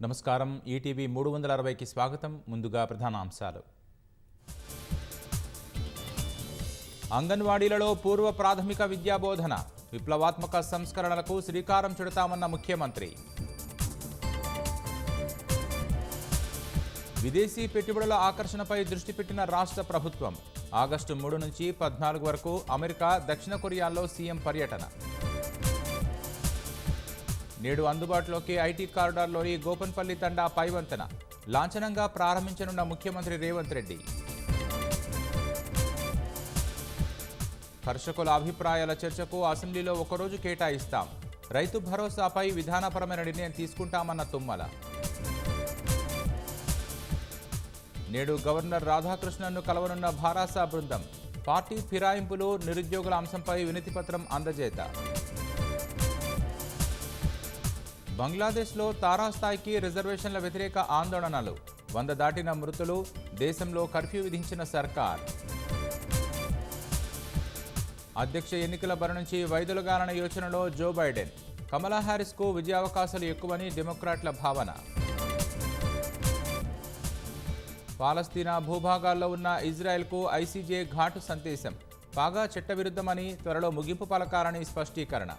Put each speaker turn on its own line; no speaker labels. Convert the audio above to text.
నమస్కారం. ఈటీవీ 360కి స్వాగతం. ముందుగా ప్రధాన అంశాలు. అంగన్వాడీలలో పూర్వ ప్రాథమిక విద్యాబోధన, విప్లవాత్మక సంస్కరణలకు శ్రీకారం చుడతామన్న ముఖ్యమంత్రి. విదేశీ పెట్టుబడుల ఆకర్షణపై దృష్టి పెట్టిన రాష్ట్ర ప్రభుత్వం. ఆగస్టు 3 నుంచి 14 వరకు అమెరికా, దక్షిణ కొరియాల్లో సీఎం పర్యటన. నేడు అందుబాటులోకి ఐటీ కారిడార్లోని గోపన్పల్లి తండా పైవంతెన లాంఛనంగా ప్రారంభించనున్న ముఖ్యమంత్రి రేవంత్ రెడ్డి. కర్షకుల అభిప్రాయాల చర్చకు అసెంబ్లీలో ఒకరోజు కేటాయిస్తాం. రైతు భరోసాపై విధానపరమైన నిర్ణయం తీసుకుంటామన్న తుమ్మల. నేడు గవర్నర్ రాధాకృష్ణన్ను కలవనున్న భారాస బృందం. పార్టీ ఫిరాయింపులు, నిరుద్యోగుల అంశంపై వినతిపత్రం అందజేత. బంగ్లాదేశ్లో తారాస్థాయికి రిజర్వేషన్ల వ్యతిరేక ఆందోళనలు. 100 దాటిన మృతులు. దేశంలో కర్ఫ్యూ విధించిన సర్కార్. అధ్యక్ష ఎన్నికల బరి నుంచి వైదొలగాలన్న యోచనలో జో బైడెన్. కమలా హ్యారిస్కు విజయావకాశాలు ఎక్కువని డెమోక్రాట్ల భావన. పాలస్తీనా భూభాగాల్లో ఉన్న ఇజ్రాయెల్కు ఐసీజే ఘాటు సందేశం. పాగా చట్టవిరుద్ధమని, త్వరలో ముగింపు పలకాలని స్పష్టీకరణ.